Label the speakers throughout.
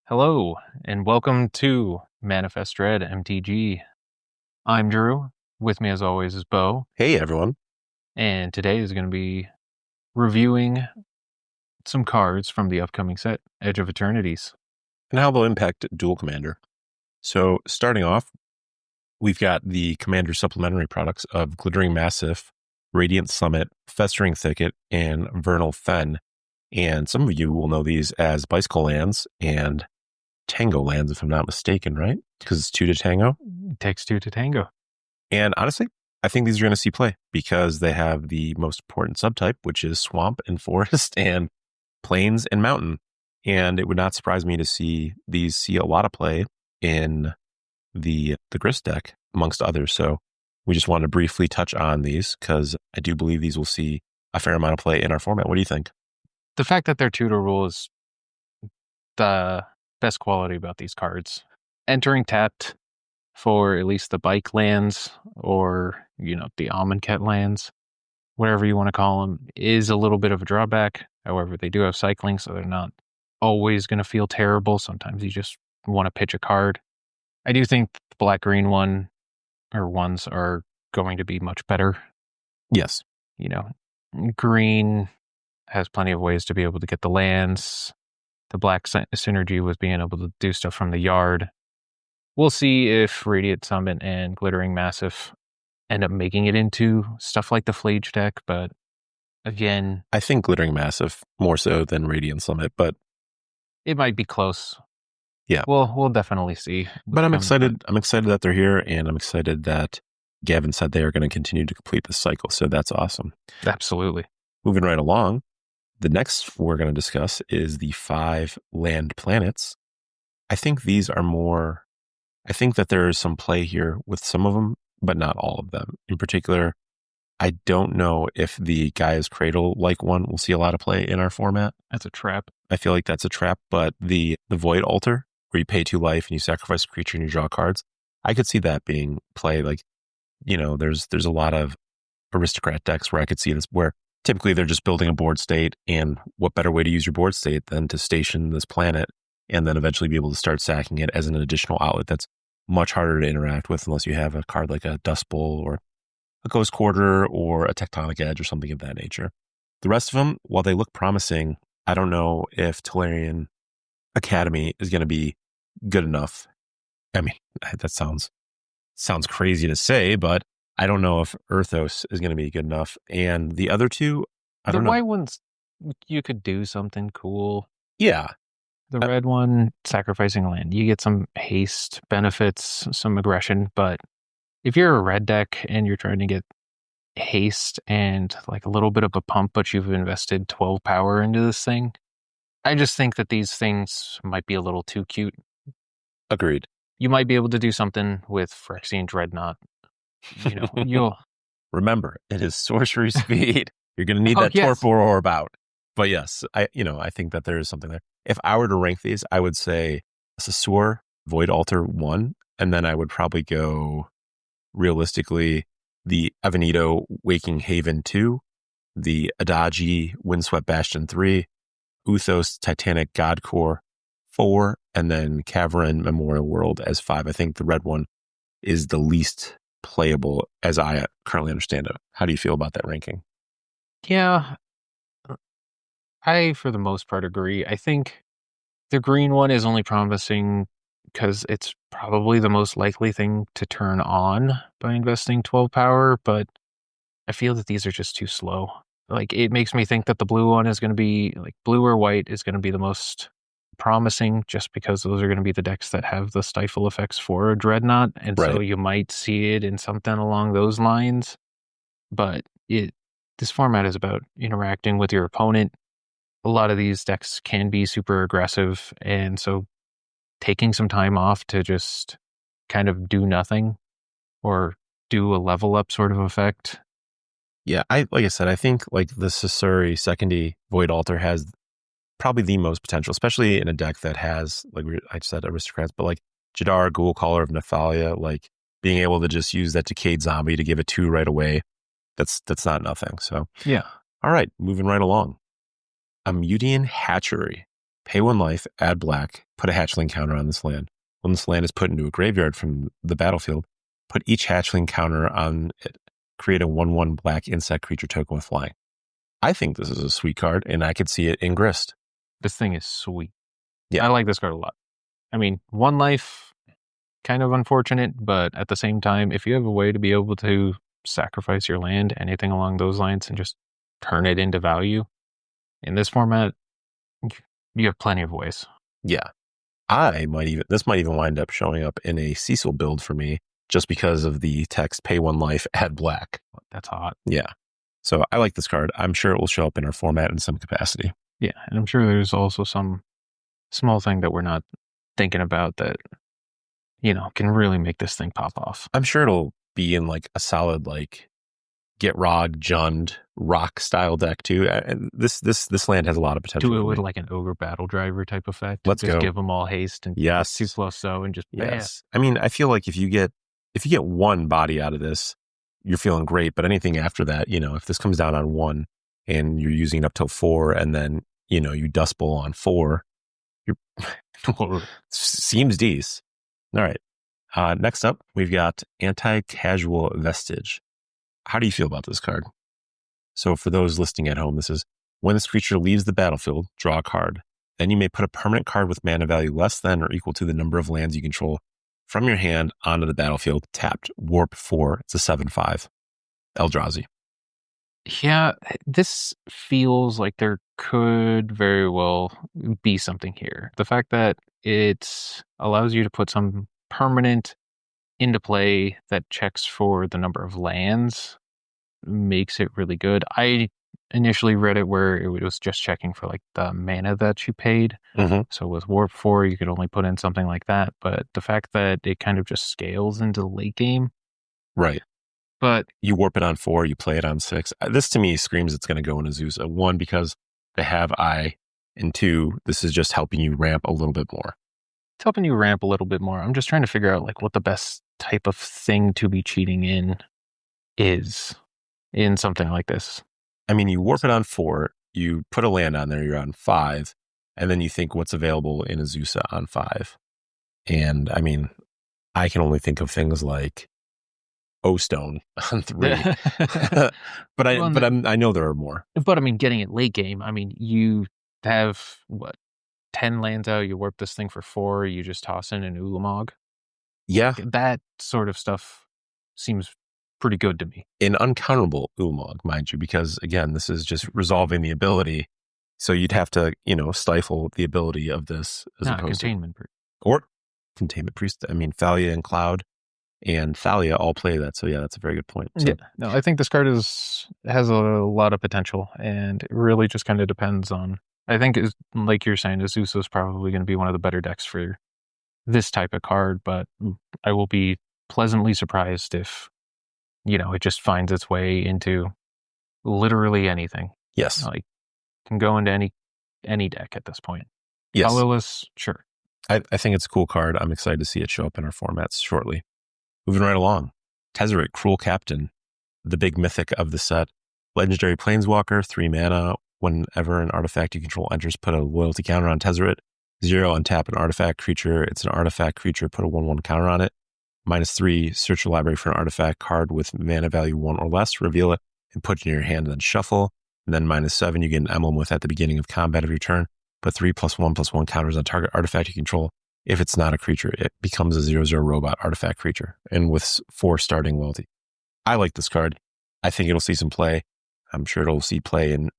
Speaker 1: Hello, and welcome to Manafest Dread MTG. I'm Drew. With me, as always, is Bo.
Speaker 2: Hey, everyone.
Speaker 1: And today is going to be reviewing some cards from the upcoming set, Edge of Eternities.
Speaker 2: And how they'll impact Duel Commander. So, starting off, we've got the Commander supplementary products of Glittering Massif, Radiant Summit, Festering Thicket, and Vernal Fen. And some of you will know these as Bicycle Lands and Tango Lands, if I'm not mistaken, right? Because it's 2 to Tango.
Speaker 1: It takes 2 to tango.
Speaker 2: And honestly, I think these are going to see play because they have the most important subtype, which is Swamp and Forest and Plains and Mountain. And it would not surprise me to see these see a lot of play in the Grist deck, amongst others. So we just want to briefly touch on these because I do believe these will see a fair amount of play in our format. What do you think?
Speaker 1: The fact that they're tutor rule is the best quality about these cards. Entering tapped for at least the bike lands or, the Amonkhet lands, whatever you want to call them, is a little bit of a drawback. However, they do have cycling, so they're not always going to feel terrible. Sometimes you just want to pitch a card. I do think the black-green ones are going to be much better.
Speaker 2: Yes.
Speaker 1: Green has plenty of ways to be able to get the lands. The black synergy with being able to do stuff from the yard. We'll see if Radiant Summit and Glittering Massif end up making it into stuff like the Flage deck, but again,
Speaker 2: I think Glittering Massif more so than Radiant Summit, but
Speaker 1: it might be close.
Speaker 2: Yeah.
Speaker 1: We'll definitely see.
Speaker 2: But I'm excited. I'm excited that they're here, and I'm excited that Gavin said they are going to continue to complete the cycle. So that's awesome.
Speaker 1: Absolutely.
Speaker 2: Moving right along, the next we're going to discuss is the 5 land planets. I think these are more. I think that there is some play here with some of them, but not all of them. In particular, I don't know if the Gaia's Cradle-like one will see a lot of play in our format.
Speaker 1: That's a trap.
Speaker 2: I feel like that's a trap, but the Void Altar, where you pay 2 life and you sacrifice a creature and you draw cards, I could see that being play. Like, there's a lot of aristocrat decks where I could see this, where typically they're just building a board state, and what better way to use your board state than to station this planet and then eventually be able to start sacking it as an additional outlet that's much harder to interact with unless you have a card like a Dust Bowl or a Ghost Quarter or a Tectonic Edge or something of that nature. The rest of them, while they look promising, I don't know if Tolarian Academy is going to be good enough. I mean, that sounds crazy to say, but I don't know if Earthos is going to be good enough. And the other two, I don't know.
Speaker 1: The white ones, you could do something cool.
Speaker 2: Yeah.
Speaker 1: The red one, sacrificing land. You get some haste benefits, some aggression, but if you're a red deck and you're trying to get haste and like a little bit of a pump, but you've invested 12 power into this thing, I just think that these things might be a little too cute.
Speaker 2: Agreed.
Speaker 1: You might be able to do something with Phyrexian Dreadnought. You'll
Speaker 2: remember, it is sorcery speed. You're going to need that Torpor Orb out. But yes, I think that there is something there. If I were to rank these, I would say Sasur, Void Altar 1, and then I would probably go, realistically, the Avenito Waking Haven 2, the Adagi Windswept Bastion 3, Uthos Titanic Godcore 4, and then Cavern Memorial World as 5. I think the red one is the least playable as I currently understand it. How do you feel about that ranking?
Speaker 1: Yeah, I, for the most part, agree. I think the green one is only promising because it's probably the most likely thing to turn on by investing 12 power, but I feel that these are just too slow. Like, it makes me think that the blue one is going to be, like, blue or white is going to be the most promising just because those are going to be the decks that have the stifle effects for a Dreadnought, and so you might see it in something along those lines. But this format is about interacting with your opponent. A lot of these decks can be super aggressive, and so taking some time off to just kind of do nothing or do a level up sort of effect.
Speaker 2: Yeah, like I said, I think like the Sasuri Secondy Void Altar has probably the most potential, especially in a deck that has, like I said, aristocrats, but like Jadar, Ghoul Caller of Nephalia, like being able to just use that Decayed Zombie to give it 2 right away, that's not nothing. So
Speaker 1: yeah.
Speaker 2: All right, moving right along. Amdian Hatchery. pay 1 life, add black, put a hatchling counter on this land. When this land is put into a graveyard from the battlefield, put each hatchling counter on it. Create a 1/1 black insect creature token with flying. I think this is a sweet card, and I could see it in Grist.
Speaker 1: This thing is sweet.
Speaker 2: Yeah.
Speaker 1: I like this card a lot. I mean, 1 life, kind of unfortunate, but at the same time, if you have a way to be able to sacrifice your land, anything along those lines, and just turn it into value, in this format, you have plenty of ways.
Speaker 2: Yeah. This might even wind up showing up in a Cecil build for me, just because of the text, pay 1 life, add black.
Speaker 1: That's hot.
Speaker 2: Yeah. So I like this card. I'm sure it will show up in our format in some capacity.
Speaker 1: Yeah, and I'm sure there's also some small thing that we're not thinking about that, can really make this thing pop off.
Speaker 2: I'm sure it'll be in like a solid, like, get Rog, Jund, rock style deck too. And this land has a lot of potential.
Speaker 1: Do it with like an ogre battle driver type effect.
Speaker 2: Let's
Speaker 1: just
Speaker 2: go.
Speaker 1: Give them all haste and 2/+0 and just
Speaker 2: yes. I mean, I feel like if you get 1 body out of this, you're feeling great. But anything after that, if this comes down on 1 and you're using it up till 4, and then you dust bowl on 4, you're seems decent. All right. Next up, we've got AntiCasual Vestige. How do you feel about this card? So for those listening at home, this is when this creature leaves the battlefield, draw a card. Then you may put a permanent card with mana value less than or equal to the number of lands you control from your hand onto the battlefield, tapped, warp 4. It's a 7/5. Eldrazi.
Speaker 1: Yeah, this feels like there could very well be something here. The fact that it allows you to put some permanent into play that checks for the number of lands makes it really good. I initially read it where it was just checking for like the mana that you paid.
Speaker 2: Mm-hmm.
Speaker 1: So with Warp 4, you could only put in something like that. But the fact that it kind of just scales into the late game.
Speaker 2: Right.
Speaker 1: But
Speaker 2: you warp it on 4, you play it on 6. This to me screams it's going to go in Azusa. 1, because they have Eye, and 2, this is just helping you ramp a little bit more.
Speaker 1: It's helping you ramp a little bit more. I'm just trying to figure out like what the best type of thing to be cheating in is in something like this.
Speaker 2: I mean, you warp it on 4, you put a land on there, you're on 5, and then you think what's available in Azusa on 5. And I mean, I can only think of things like O-Stone on 3. but I know there are more.
Speaker 1: But I mean, getting it late game, I mean, you have 10 lands out, you warp this thing for 4, you just toss in an Ulamog.
Speaker 2: Yeah.
Speaker 1: That sort of stuff seems pretty good to me.
Speaker 2: An uncounterable Ulamog, mind you, because again, this is just resolving the ability. So you'd have to, stifle the ability of this as opposed
Speaker 1: Containment
Speaker 2: to... Or Containment Priest. I mean, Thalia and Cloud and Thalia all play that. So yeah, that's a very good point. So,
Speaker 1: yeah, no, I think this card has a lot of potential, and it really just kind of depends on, I think, like you're saying, Azusa is probably going to be one of the better decks for this type of card, but I will be pleasantly surprised if, it just finds its way into literally anything.
Speaker 2: Yes.
Speaker 1: Like, can go into any deck at this point.
Speaker 2: Yes.
Speaker 1: Colorless, sure.
Speaker 2: I think it's a cool card. I'm excited to see it show up in our formats shortly. Moving right along. Tezzeret, Cruel Captain, the big mythic of the set. Legendary Planeswalker, 3 mana. Whenever an artifact you control enters, put a loyalty counter on Tezzeret. 0, untap an artifact creature. It's an artifact creature, put a 1/1 counter on it. -3, search your library for an artifact card with mana value 1 or less, reveal it, and put it in your hand, and then shuffle. And then -7, you get an emblem with at the beginning of combat of your turn. Put 3+1/+1 counters on target artifact you control. If it's not a creature, it becomes a 0/0 robot artifact creature, and with 4 starting loyalty. I like this card. I think it'll see some play. I'm sure it'll see play in,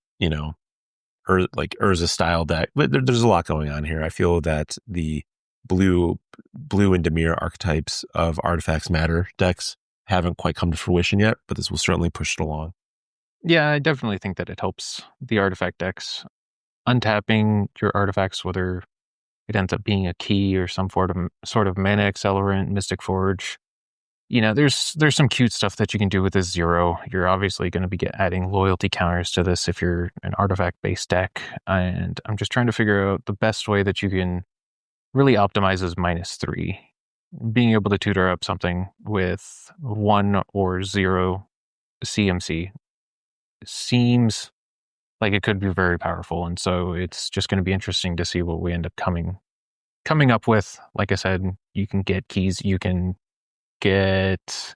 Speaker 2: Urza style deck. But there's a lot going on here. I feel that the blue and Dimir archetypes of Artifacts Matter decks haven't quite come to fruition yet, but this will certainly push it along.
Speaker 1: Yeah, I definitely think that it helps the artifact decks. Untapping your artifacts, whether it ends up being a key or some sort of mana accelerant, Mystic Forge. There's some cute stuff that you can do with this 0. You're obviously going to be adding loyalty counters to this if you're an artifact-based deck. And I'm just trying to figure out the best way that you can really optimize this -3. Being able to tutor up something with 1 or 0 CMC seems Like it could be very powerful, and so it's just going to be interesting to see what we end up coming up with. Like I said, you can get keys, you can get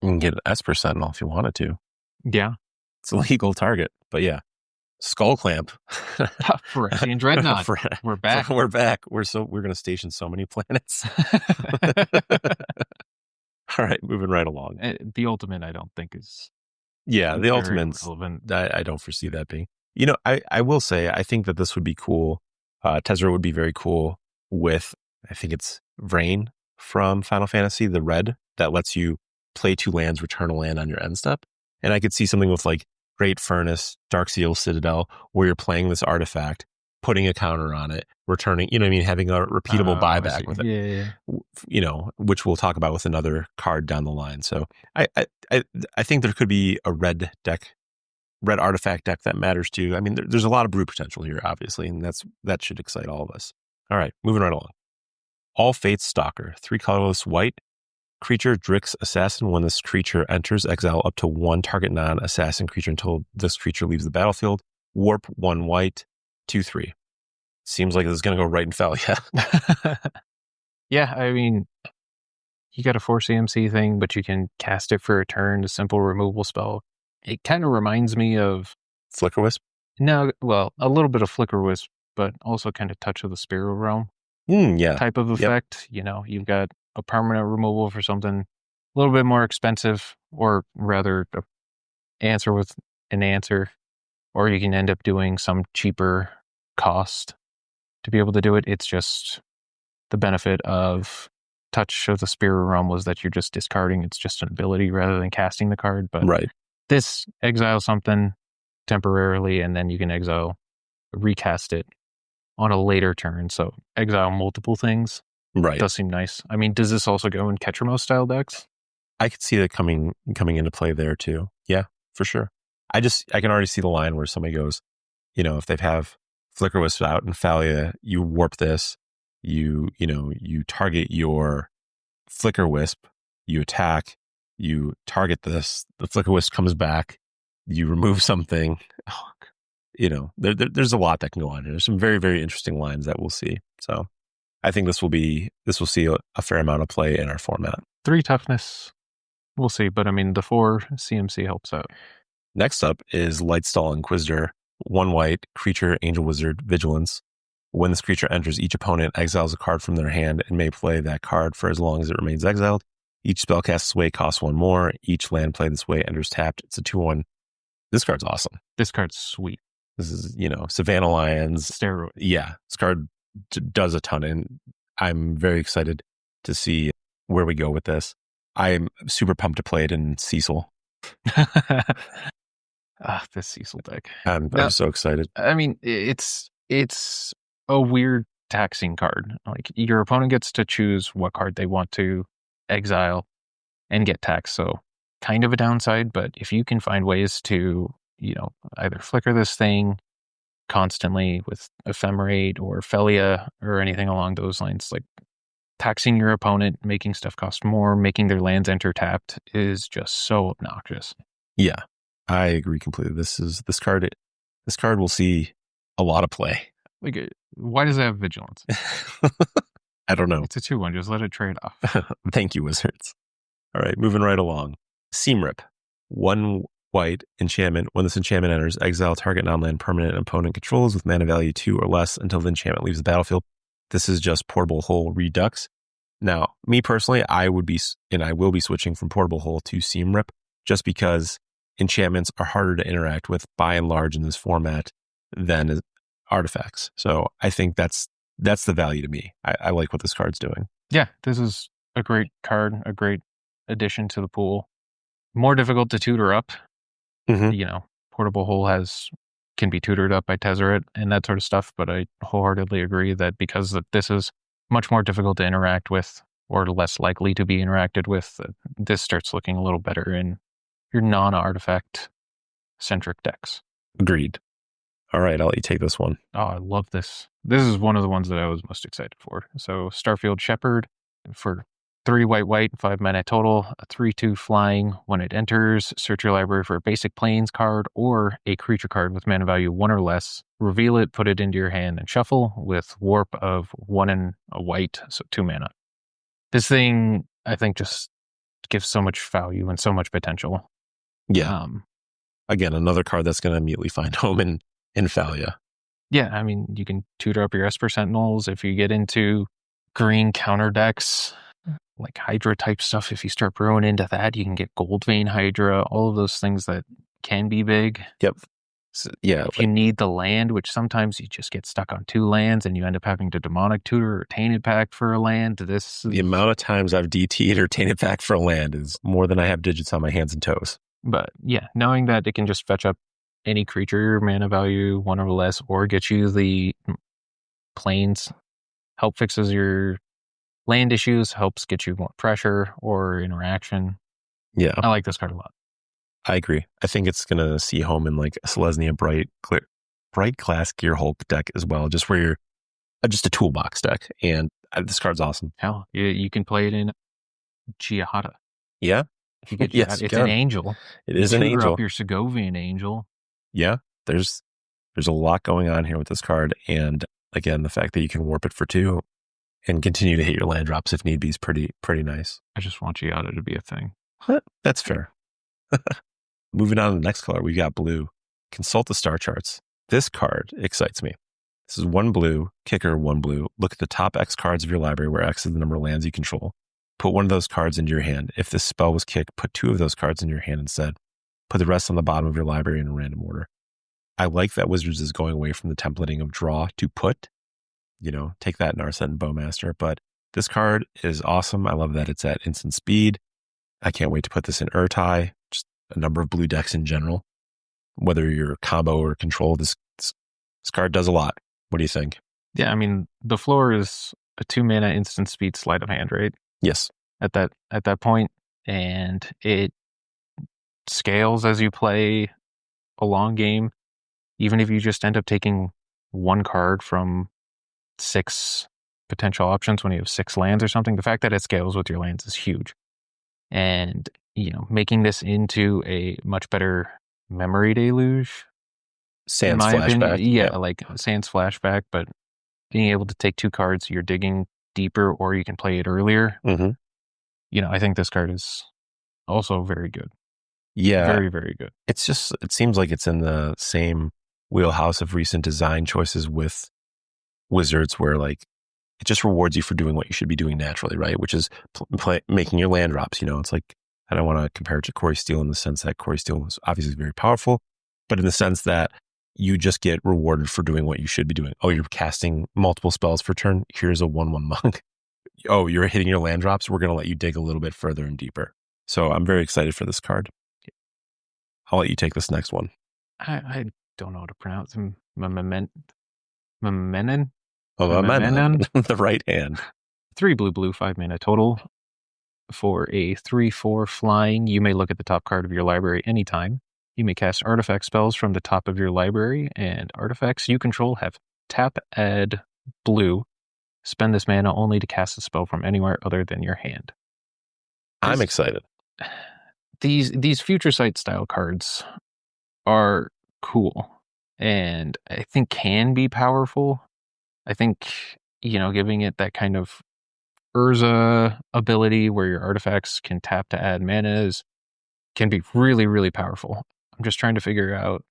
Speaker 2: an Esper Sentinel if you wanted to.
Speaker 1: Yeah.
Speaker 2: It's a legal target, but yeah. Skull Clamp.
Speaker 1: Phyrexian Dreadnought. We're back.
Speaker 2: We're back. We're going to station so many planets. All right, moving right along.
Speaker 1: The ultimate, I don't think is.
Speaker 2: Yeah, the ultimate's relevant. I don't foresee that being. You know, I will say I think that this would be cool. Tezzeret would be very cool with, I think it's Vrain from Final Fantasy, the red that lets you play 2 lands, return a land on your end step. And I could see something with like Great Furnace, Darkseal Citadel, where you're playing this artifact, putting a counter on it, returning, you know what I mean, having a repeatable buyback with it.
Speaker 1: Yeah.
Speaker 2: You know, which we'll talk about with another card down the line. So I think there could be a red artifact deck that matters too. I mean, there's a lot of brew potential here, obviously, and that should excite all of us. All right, moving right along. All Fates Stalker, 3 colorless white. Creature, Drix Assassin. When this creature enters, exile up to 1 target non-assassin creature until this creature leaves the battlefield. Warp 1 white, 2/3. Seems like this is going to go right in Thalia.
Speaker 1: Yeah, I mean, you got a 4 CMC thing, but you can cast it for a turn, a simple removal spell. It kind of reminds me of
Speaker 2: Flicker Wisp?
Speaker 1: No, well, a little bit of Flicker Wisp, but also kind of Touch of the Spirit Realm type of effect. Yep. You know, you've got a permanent removal for something a little bit more expensive, or rather answer with an answer, or you can end up doing some cheaper cost to be able to do it. It's just the benefit of Touch of the Spirit Realm was that you're just discarding. It's just an ability rather than casting the card. But this exile something temporarily, and then you can recast it on a later turn. So exile multiple things.
Speaker 2: Right.
Speaker 1: Does seem nice. I mean, does this also go in Ketramos style decks?
Speaker 2: I could see that coming into play there too. Yeah, for sure. I can already see the line where somebody goes, you know, if they have Flicker Wisp out in Thalia, you warp this, you target your Flicker Wisp, you attack, you target this, the Flicker Wisp comes back, you remove something. Oh, you know, there's a lot that can go on here. There's some very, very interesting lines that we'll see. So I think this will see a fair amount of play in our format.
Speaker 1: 3 toughness. We'll see, but I mean, the 4 CMC helps out.
Speaker 2: Next up is Lightstall Inquisitor, 1 white, creature, angel wizard, vigilance. When this creature enters, each opponent exiles a card from their hand and may play that card for as long as it remains exiled. Each spell cast this way costs 1 more. Each land played this way enters tapped. It's a 2/1. This card's awesome.
Speaker 1: This card's sweet.
Speaker 2: This is, you know, Savannah Lions.
Speaker 1: Steroid.
Speaker 2: Yeah, this card does a ton, and I'm very excited to see where we go with this. I'm super pumped to play it in Cecil.
Speaker 1: This Cecil deck.
Speaker 2: I'm so excited.
Speaker 1: I mean, it's a weird taxing card. Like, your opponent gets to choose what card they want to exile and get taxed. So kind of a downside, but if you can find ways to, you know, either flicker this thing constantly with Ephemerate or Felia or anything along those lines, like taxing your opponent, making stuff cost more, making their lands enter tapped is just so obnoxious.
Speaker 2: Yeah, I agree completely. This card will see a lot of play.
Speaker 1: Like, why does it have vigilance?
Speaker 2: I don't know.
Speaker 1: It's a 2/1. Just let it trade off.
Speaker 2: Thank you, Wizards. All right, moving right along. Seamrip, 1 white enchantment. When this enchantment enters, exile target non-land permanent opponent controls with mana value 2 or less until the enchantment leaves the battlefield. This is just Portable Hole Redux. Now, me personally, I will be switching from Portable Hole to Seamrip just because enchantments are harder to interact with by and large in this format than artifacts. So I think that's the value to me. I like what this card's doing.
Speaker 1: Yeah, this is a great card, a great addition to the pool. More difficult to tutor up.
Speaker 2: Mm-hmm.
Speaker 1: You know, Portable Hole can be tutored up by Tezzeret and that sort of stuff, but I wholeheartedly agree that because this is much more difficult to interact with or less likely to be interacted with, this starts looking a little better in your non-artifact centric decks.
Speaker 2: Agreed. All right, I'll let you take this one.
Speaker 1: Oh, I love this. This is one of the ones that I was most excited for. So Starfield Shepherd, for 3 white, 5 mana total, a 3/2 flying. When it enters, search your library for a basic plains card or a creature card with mana value 1 or less. Reveal it, put it into your hand, and shuffle with warp of 1 and a white, so 2 mana. This thing, I think, just gives so much value and so much potential.
Speaker 2: Yeah. Again, another card that's going to immediately find home in Thalia.
Speaker 1: Yeah, I mean, you can tutor up your Esper Sentinels. If you get into green counter decks, like Hydra type stuff, if you start brewing into that, you can get Gold Vein Hydra, all of those things that can be big.
Speaker 2: Yep. So, yeah.
Speaker 1: If you need the land, which sometimes you just get stuck on 2 lands and you end up having to Demonic Tutor or Tainted Pact for a land,
Speaker 2: the amount of times I've DT'd or Tainted Pact for a land is more than I have digits on my hands and toes.
Speaker 1: But yeah, knowing that it can just fetch up any creature mana value 1 or less, or get you the plains, help fixes your land issues, helps get you more pressure or interaction.
Speaker 2: Yeah.
Speaker 1: I like this card a lot.
Speaker 2: I agree. I think it's going to see home in like a Selesnya Bright Glass Gear Hulk deck as well, just where you're just a toolbox deck. And this card's awesome.
Speaker 1: Hell, you can play it in Giahata.
Speaker 2: Yeah.
Speaker 1: You get
Speaker 2: Yes,
Speaker 1: it's an angel.
Speaker 2: It is an angel.
Speaker 1: Up your Segovian angel.
Speaker 2: Yeah. There's a lot going on here with this card. And again, the fact that you can warp it for 2 and continue to hit your land drops if need be is pretty nice.
Speaker 1: I just want Giada to be a thing.
Speaker 2: That's fair. Moving on to the next color, we got blue. Consult the Starcharts. This card excites me. This is 1 blue, kicker 1 blue. Look at the top X cards of your library, where X is the number of lands you control. Put 1 of those cards into your hand. If this spell was kicked, put 2 of those cards in your hand instead. Put the rest on the bottom of your library in a random order. I like that Wizards is going away from the templating of draw to put. Take that Narset and Bowmaster. But this card is awesome. I love that it's at instant speed. I can't wait to put this in Urtai. Just a number of blue decks in general. Whether you're combo or control, this card does a lot. What do you think?
Speaker 1: Yeah, I mean, the floor is a 2 mana instant speed sleight of hand, right?
Speaker 2: Yes.
Speaker 1: At that point, and it scales as you play a long game. Even if you just end up taking 1 card from 6 potential options when you have 6 lands or something, the fact that it scales with your lands is huge. And, making this into a much better memory deluge.
Speaker 2: Sans flashback.
Speaker 1: Yeah, like Sans flashback, but being able to take 2 cards, you're digging deeper, or you can play it earlier.
Speaker 2: Mm-hmm.
Speaker 1: I think this card is also very good.
Speaker 2: Yeah.
Speaker 1: Very, very good.
Speaker 2: It seems like it's in the same wheelhouse of recent design choices with Wizards, where like it just rewards you for doing what you should be doing naturally, right? Which is making your land drops. It's like, I don't want to compare it to Corey Steele in the sense that Corey Steele was obviously very powerful, but in the sense that you just get rewarded for doing what you should be doing. Oh, you're casting multiple spells per turn. Here's a 1/1 monk. Oh, you're hitting your land drops. We're going to let you dig a little bit further and deeper. So I'm very excited for this card. I'll let you take this next one.
Speaker 1: I don't know how to pronounce him. Memenon?
Speaker 2: The right hand.
Speaker 1: 3 blue, 5 mana total. For a 3/4 flying, you may look at the top card of your library anytime. You may cast artifact spells from the top of your library, and artifacts you control have tap, add, blue. Spend this mana only to cast a spell from anywhere other than your hand.
Speaker 2: I'm excited.
Speaker 1: These Future Sight style cards are cool, and I think can be powerful. I think, giving it that kind of Urza ability where your artifacts can tap to add manas can be really, really powerful. I'm just trying to figure out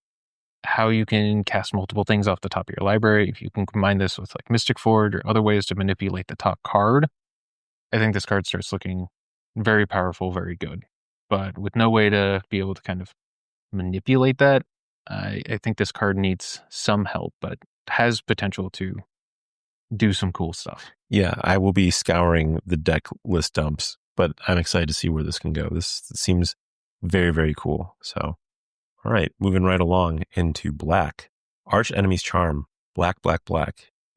Speaker 1: how you can cast multiple things off the top of your library. If you can combine this with like Mystic Forge or other ways to manipulate the top card, I think this card starts looking very powerful, very good. But with no way to be able to kind of manipulate that, I think this card needs some help, but has potential to do some cool stuff.
Speaker 2: Yeah, I will be scouring the deck list dumps, but I'm excited to see where this can go. This seems very, very cool. So, all right, moving right along into black. Arch Enemy's Charm, black.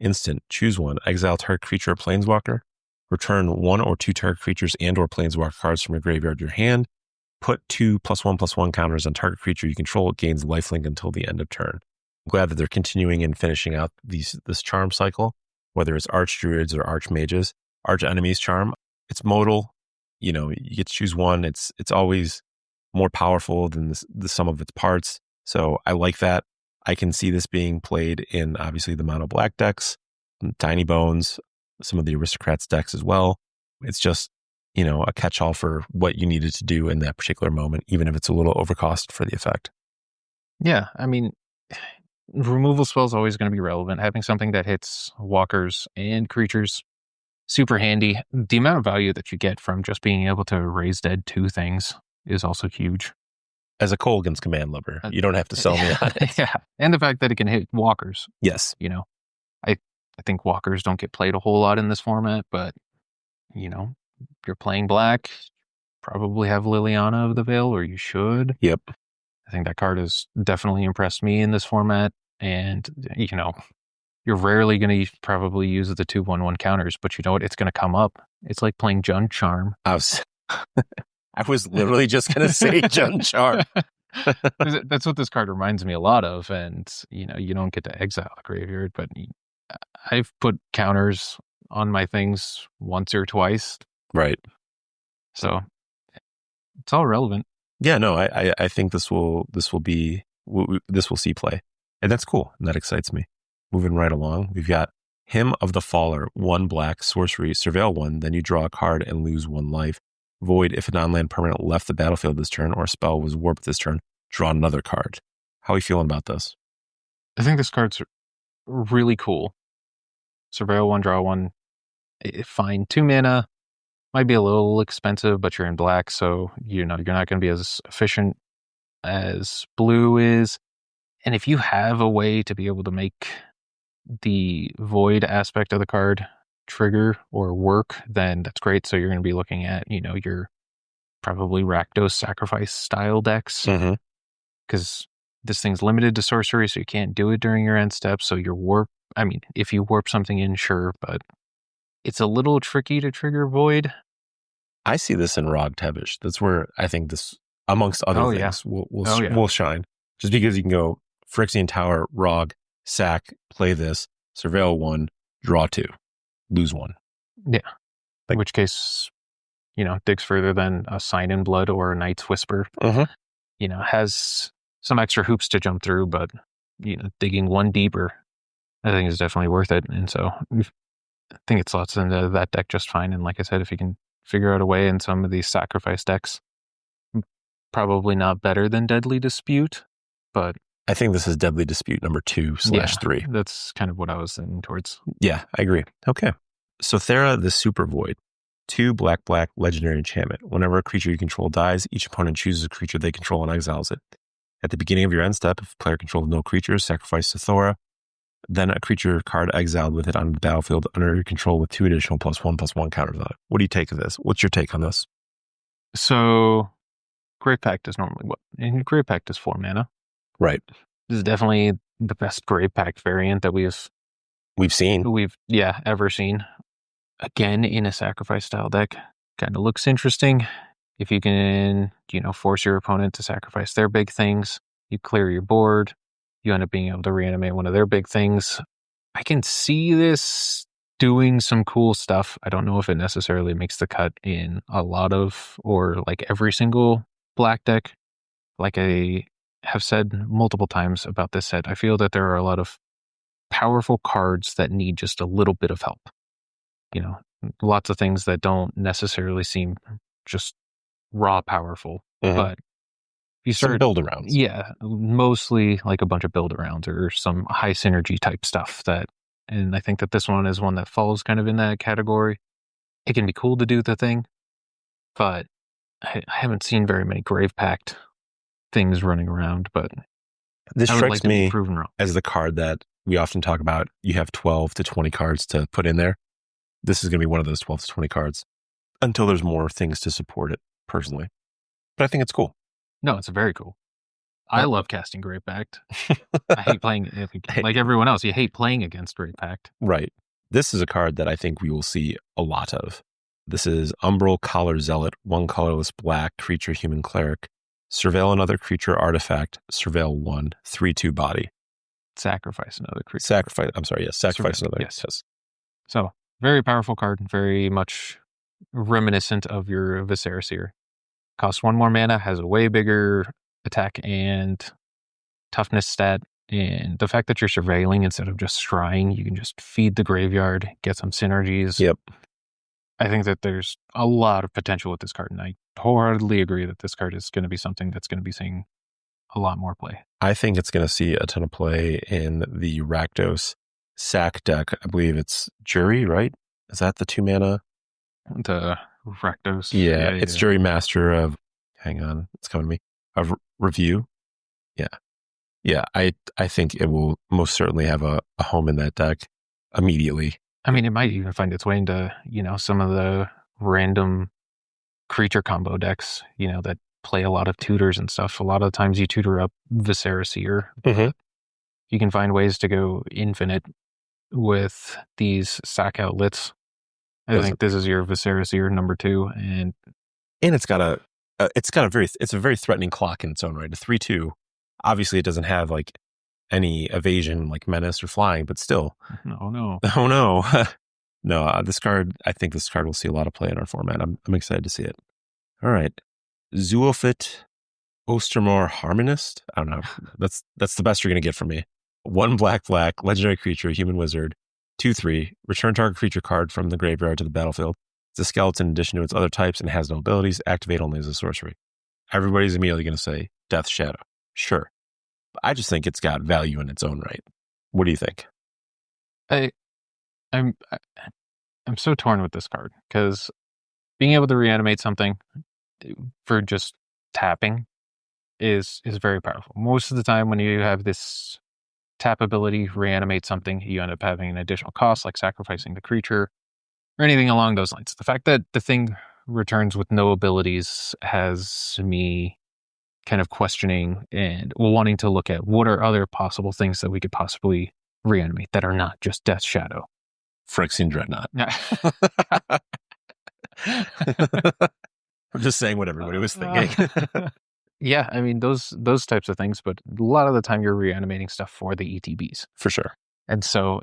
Speaker 2: Instant, choose 1, exile target creature or planeswalker. Return 1 or 2 target creatures and or planeswalker cards from your graveyard to your hand. Put 2 +1/+1 counters on target creature you control. It gains lifelink until the end of turn. I'm glad that they're continuing and finishing out this charm cycle, whether it's Arch Druids or Arch Mages. Arch Enemy's Charm It's modal. You know, you get to choose one. It's always more powerful than the sum of its parts. So I like that. I can see this being played in obviously the mono black decks, Tiny Bones, some of the Aristocrats decks as well. It's just, you know, a catch-all for what you needed to do in that particular moment, even if it's a little overcost for the effect.
Speaker 1: Yeah, I mean, removal spell is always going to be relevant. Having something that hits walkers and creatures, super handy. The amount of value that you get from just being able to raise dead 2 things is also huge.
Speaker 2: As a Colgan's command lover, you don't have to sell me on it.
Speaker 1: Yeah, and the fact that it can hit walkers.
Speaker 2: Yes.
Speaker 1: You know, I think walkers don't get played a whole lot in this format, but, you know, if you're playing black, probably have Liliana of the Veil, or you should.
Speaker 2: Yep.
Speaker 1: I think that card has definitely impressed me in this format, and, you know, you're rarely going to probably use the 2/1/1 counters, but you know what? It's going to come up. It's like playing Jund Charm.
Speaker 2: I was literally just going to say Jund Charm.
Speaker 1: That's what this card reminds me a lot of. And, you know, you don't get to exile the graveyard, but I've put counters on my things once or twice.
Speaker 2: Right.
Speaker 1: So it's all relevant.
Speaker 2: Yeah, no, I think this will see play. And that's cool. And that excites me. Moving right along, we've got Hymn of the Faller, 1 black, sorcery, surveil 1, then you draw a card and lose 1 life. Void if a non-land permanent left the battlefield this turn or a spell was warped this turn, draw another card. How are you feeling about this?
Speaker 1: I think this card's really cool. Surveil 1, draw 1, fine. 2 mana, might be a little expensive, but you're in black, so you know you're not going to be as efficient as blue is. And if you have a way to be able to make the void aspect of the card trigger or work, then that's great. So you're going to be looking at, you know, your probably Rakdos Sacrifice style decks, because this thing's limited to sorcery, so you can't do it during your end step. So your warp, I mean, if you warp something in, sure, but it's a little tricky to trigger void.
Speaker 2: I see this in Rog Tevish. That's where I think this, amongst other things, will shine. Just because you can go Phyrexian Tower, Rog, sack, play this, surveil 1, draw 2, lose 1.
Speaker 1: Yeah. In which case, you know, digs further than a Sign in Blood or a Night's Whisper. You know, has some extra hoops to jump through, but, you know, digging 1 deeper, I think is definitely worth it. And so I think it slots into that deck just fine. And like I said, if you can figure out a way in some of these sacrifice decks, probably not better than Deadly Dispute, but
Speaker 2: I think this is Deadly Dispute number 2/3.
Speaker 1: That's kind of what I was thinking towards.
Speaker 2: Yeah, I agree. Okay. So Thera the Super Void, 2 black legendary enchantment. Whenever a creature you control dies, each opponent chooses a creature they control and exiles it. At the beginning of your end step, if the player controls no creatures, sacrifice to Thora. Then a creature card exiled with it on the battlefield under your control with 2 additional +1/+1 counters on it. What do you take of this? What's your take on this?
Speaker 1: So Grave Pact is normally what? And Grave Pact is 4 mana.
Speaker 2: Right.
Speaker 1: This is definitely the best Grave Pact variant that we've ever seen. Again, in a sacrifice style deck, kind of looks interesting. If you can, you know, force your opponent to sacrifice their big things, you clear your board, you end up being able to reanimate one of their big things. I can see this doing some cool stuff. I don't know if it necessarily makes the cut in a lot of, or like every single black deck. Like I have said multiple times about this set, I feel that there are a lot of powerful cards that need just a little bit of help. You know, lots of things that don't necessarily seem just raw powerful, but you start
Speaker 2: some build arounds.
Speaker 1: Yeah, mostly like a bunch of build arounds or some high synergy type stuff and I think that this one is one that falls kind of in that category. It can be cool to do the thing, but I haven't seen very many Grave Pact things running around, but
Speaker 2: this strikes me
Speaker 1: proven wrong
Speaker 2: as the card that we often talk about. You have 12 to 20 cards to put in there. This is going to be one of those 12 to 20 cards until there's more things to support it, personally. But I think it's cool.
Speaker 1: No, it's very cool. I love casting Grave Pact. I hate playing, like everyone else, you hate playing against Grave Pact.
Speaker 2: Right. This is a card that I think we will see a lot of. This is Umbral Collar Zealot, 1 colorless black, creature, human cleric. Surveil another creature artifact, surveil 1, 3/2 body.
Speaker 1: Sacrifice another creature.
Speaker 2: Sacrifice another.
Speaker 1: Yes. So, very powerful card, very much reminiscent of your Viscera. Costs 1 more mana, has a way bigger attack and toughness stat, and the fact that you're surveilling instead of just scrying, you can just feed the graveyard, get some synergies.
Speaker 2: Yep.
Speaker 1: I think that there's a lot of potential with this card, and I wholeheartedly agree that this card is going to be something that's going to be seeing a lot more play.
Speaker 2: I think it's going to see a ton of play in the Rakdos sack deck. I believe it's Jury, right? Is that the 2 mana?
Speaker 1: The Rakdos.
Speaker 2: Yeah, it's Jury Master of, hang on, it's coming to me, of Review. Yeah, I think it will most certainly have a home in that deck immediately.
Speaker 1: I mean, it might even find its way into, some of the random creature combo decks, that play a lot of tutors and stuff. A lot of times you tutor up Viscera. You can find ways to go infinite with these sack outlets. I think this is your Viscera number 2, and
Speaker 2: it's got a very threatening clock in its own right. A 3/2. Obviously, it doesn't have like any evasion like Menace or flying, but still.
Speaker 1: Oh no!
Speaker 2: Oh no! No, this card. I think this card will see a lot of play in our format. I'm excited to see it. All right, Zoophyte Ostermoor Harmonist. I don't know. That's the best you're gonna get from me. 1 black, legendary creature, human wizard, 2/3. Return target creature card from the graveyard to the battlefield. It's a skeleton in addition to its other types and has no abilities. Activate only as a sorcery. Everybody's immediately going to say Death Shadow. Sure. But I just think it's got value in its own right. What do you think?
Speaker 1: I'm so torn with this card because being able to reanimate something for just tapping is very powerful. Most of the time when you have this tap ability, reanimate something, you end up having an additional cost like sacrificing the creature or anything along those lines. The fact that the thing returns with no abilities has me kind of questioning and wanting to look at what are other possible things that we could possibly reanimate that are not just Death Shadow.
Speaker 2: Phyrexian Dreadnought. I'm just saying what everybody was thinking.
Speaker 1: Yeah, I mean, those types of things, but a lot of the time you're reanimating stuff for the ETBs.
Speaker 2: For sure.
Speaker 1: And so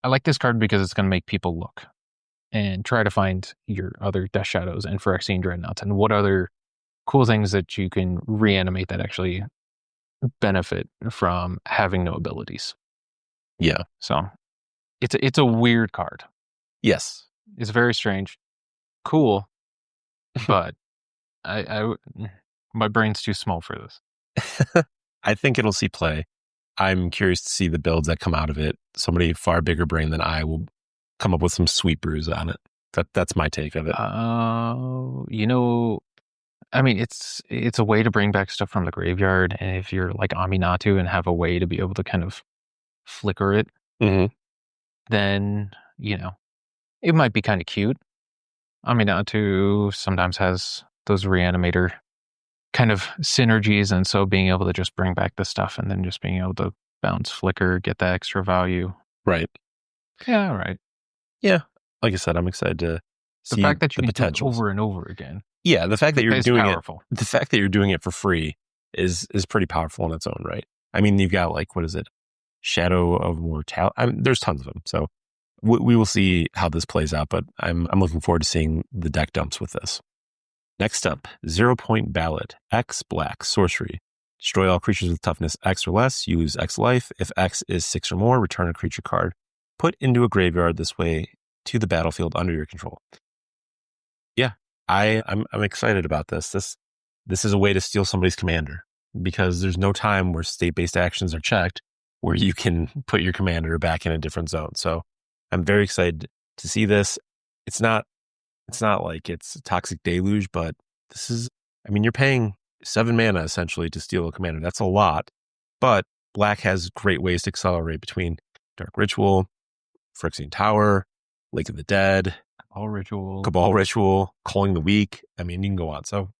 Speaker 1: I like this card because it's going to make people look and try to find your other Death Shadows and Phyrexian Dreadnoughts and what other cool things that you can reanimate that actually benefit from having no abilities.
Speaker 2: Yeah.
Speaker 1: So it's a weird card.
Speaker 2: Yes.
Speaker 1: It's very strange. Cool. But my brain's too small for this.
Speaker 2: I think it'll see play. I'm curious to see the builds that come out of it. Somebody far bigger brain than I will come up with some sweet brews on it. That's my take of it.
Speaker 1: I mean, it's a way to bring back stuff from the graveyard, and if you're like Aminatu and have a way to be able to kind of flicker it, then it might be kind of cute. Aminatu sometimes has those reanimator kind of synergies, and so being able to just bring back the stuff and then just being able to bounce flicker, get that extra value.
Speaker 2: Right.
Speaker 1: Yeah, right.
Speaker 2: Yeah. Like I said, I'm excited to see
Speaker 1: the fact that you
Speaker 2: the
Speaker 1: can do it
Speaker 2: potentials
Speaker 1: over and over again.
Speaker 2: Yeah, the fact that you're doing
Speaker 1: powerful.
Speaker 2: The fact that you're doing it for free is pretty powerful in its own right. I mean, you've got like, what is it? Shadow of Mortality. There's tons of them. So we will see how this plays out, but I'm looking forward to seeing the deck dumps with this. Next up, 0-point Ballot. X black sorcery. Destroy all creatures with toughness X or less. You lose X life. If X is 6 or more, return a creature card. Put into a graveyard this way to the battlefield under your control. Yeah, I'm excited about this. This is a way to steal somebody's commander because there's no time where state-based actions are checked where you can put your commander back in a different zone. So I'm very excited to see this. It's not like it's a toxic deluge, but this is, you're paying 7 mana essentially to steal a commander. That's a lot, but black has great ways to accelerate between Dark Ritual, Phyrexian Tower, Lake of the Dead, Cabal Ritual, Calling the Weak. You can go on. So